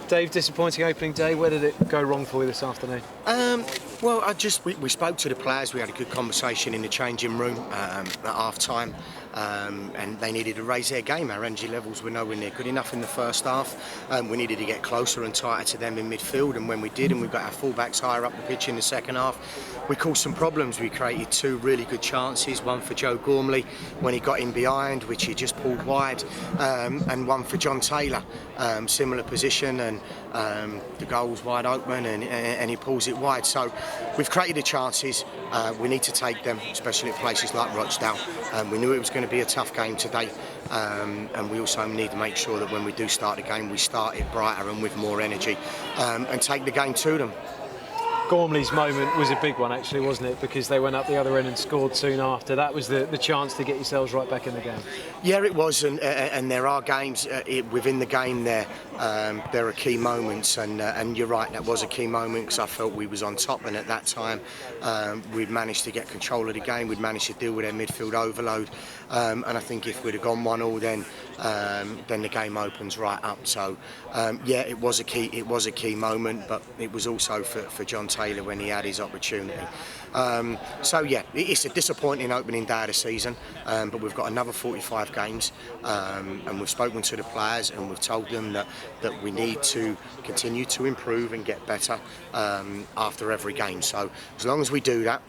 Dave, disappointing opening day. Where did it go wrong for you this afternoon? Well, we spoke to the players. We had a good conversation in the changing room at half time, and they needed to raise their game. Our energy levels were nowhere near good enough in the first half. We needed to get closer and tighter to them in midfield, and when we did, and we got our fullbacks higher up the pitch in the second half, we caused some problems. We created two really good chances, one for Joe Gormley when he got in behind, which he just pulled wide, and one for John Taylor, similar position, and the goal was wide open, and he pulls it wide. So we've created the chances. We need to take them, especially at places like Rochdale. We knew it was going to be a tough game today, and we also need to make sure that when we do start the game, we start it brighter and with more energy, and take the game to them. Gormley's moment was a big one, actually, wasn't it? Because they went up the other end and scored soon after. That was the chance to get yourselves right back in the game. Yeah, it was, and there are games within the game there are key moments, and you're right, that was a key moment because I felt we was on top, and at that time we'd managed to get control of the game. We'd managed to deal with their midfield overload, and I think if we'd have gone 1-1 then the game opens right up. So yeah, it was a key moment, but it was also for John Taylor when he had his opportunity. So yeah, it's a disappointing opening day of the season, but we've got another 45 games, and we've spoken to the players and we've told them that we need to continue to improve and get better after every game. So as long as we do that,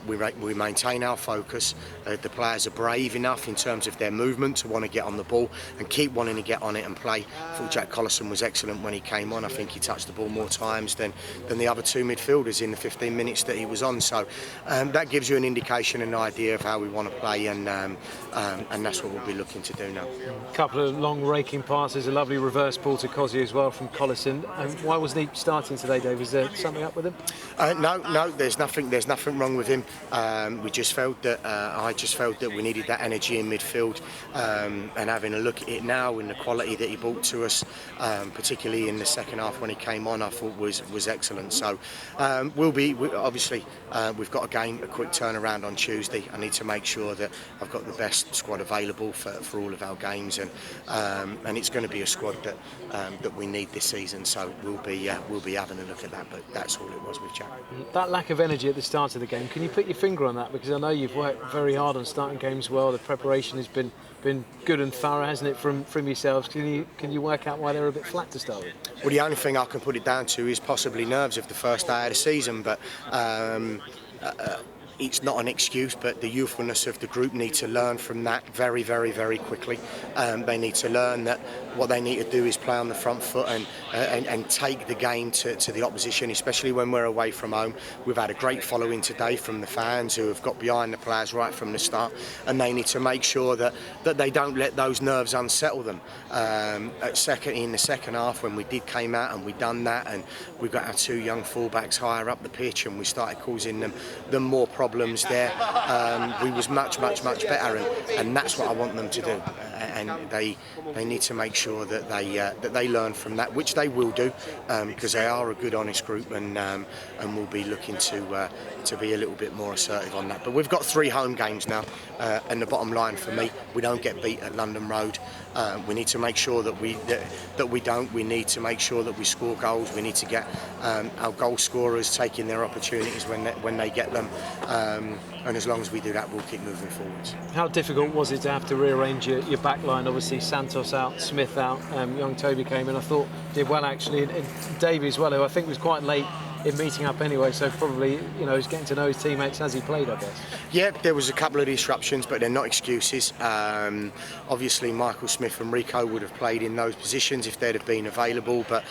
we maintain our focus. The players are brave enough in terms of their movement to want to get on the ball and keep wanting to get on it and play. I thought Jack Collison was excellent when he came on. I think he touched the ball more times than the other two midfielders in the 15 minutes that he was on. So that gives you an indication and an idea of how we want to play, and that's what we'll be looking to do now. A couple of long raking passes, a lovely reverse ball to Cosy as well from Collison. Why wasn't he starting today, Dave? Is there something up with him? No, there's nothing wrong with him. We just felt that I just felt that we needed that energy in midfield, and having a look at it now and the quality that he brought to us, particularly in the second half when he came on, I thought was excellent. So we've got a quick turnaround on Tuesday. I need to make sure that I've got the best squad available for all of our games, and it's going to be a squad that we need this season. So we'll be having a look at that. But that's all it was with Jack. That lack of energy at the start of the game, can you put your finger on that? Because I know you've worked very hard on starting games well. The preparation has been good and thorough, hasn't it, from yourselves? Can you work out why they were a bit flat to start with? Well, the only thing I can put it down to is possibly nerves of the first day of the season, but it's not an excuse, but the youthfulness of the group need to learn from that very, very, very quickly. They need to learn that what they need to do is play on the front foot and take the game to the opposition, especially when we're away from home. We've had a great following today from the fans who have got behind the players right from the start, and they need to make sure that they don't let those nerves unsettle them. In the second half, when we came out and we done that, and we got our two young fullbacks higher up the pitch, and we started causing them more problems there. We was much better, and that's what I want them to do. And they need to make sure that they learn from that, which they will do, because they are a good, honest group, and we'll be looking to be a little bit more assertive on that. But we've got 3 home games now, and the bottom line for me, we don't get beat at London Road. We need to make sure that we don't. We need to make sure that we score goals. We need to get our goal scorers taking their opportunities when they get them. And as long as we do that, we'll keep moving forwards. How difficult was it to have to rearrange your back line? Obviously, Santos out, Smith out, young Toby came in. I thought did well actually, and Davey as well, who I think was quite late in meeting up anyway, so probably he's getting to know his teammates as he played, I guess. Yeah, there was a couple of disruptions, but they're not excuses. Obviously, Michael Smith and Rico would have played in those positions if they'd have been available, but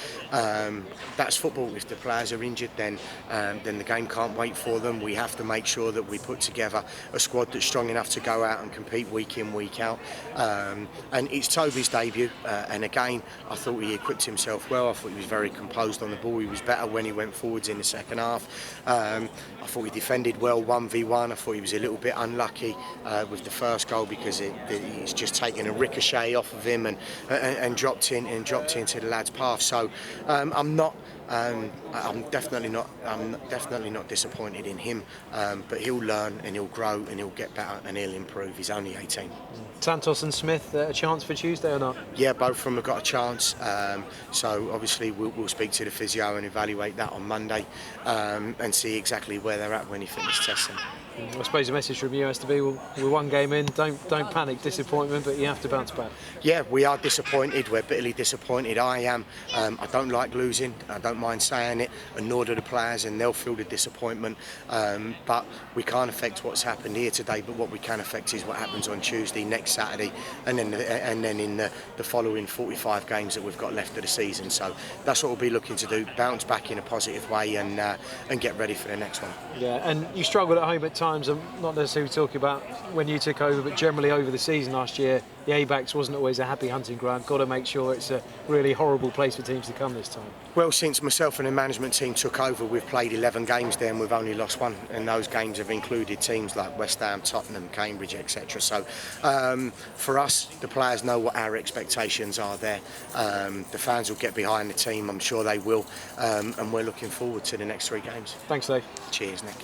that's football. If the players are injured, then the game can't wait for them. We have to make sure that we put together a squad that's strong enough to go out and compete week in, week out. And it's Toby's debut, and again, I thought he equipped himself well. I thought he was very composed on the ball. He was better when he went forward in the second half. I thought he defended well 1v1. I thought he was a little bit unlucky with the first goal because he's just taken a ricochet off of him and dropped into the lad's path. So I'm not I'm definitely not disappointed in him, but he'll learn and he'll grow and he'll get better and he'll improve. He's only 18. Santos and Smith, a chance for Tuesday or not? Yeah, both of them have got a chance. So obviously we'll speak to the physio and evaluate that on Monday, and see exactly where they're at when he fitness tests them. I suppose the message from you has to be, well, we're one game in, don't panic, disappointment, but you have to bounce back. Yeah, we are disappointed. We're bitterly disappointed. I am. I don't like losing. I don't mind saying it, and nor do the players, and they'll feel the disappointment. But we can't affect what's happened here today. But what we can affect is what happens on Tuesday, next Saturday, and then in the following 45 games that we've got left of the season. So that's what we'll be looking to do: bounce back in a positive way and get ready for the next one. Yeah, and you struggled at home at times. I'm not necessarily talking about when you took over, but generally over the season last year, the A-backs wasn't always a happy hunting ground. Got to make sure it's a really horrible place for teams to come this time. Well, since myself and the management team took over, we've played 11 games there and we've only lost one, and those games have included teams like West Ham, Tottenham, Cambridge, etc. So for us, the players know what our expectations are there. The fans will get behind the team, I'm sure they will, and we're looking forward to the next 3 games. Thanks, Dave. Cheers, Nick.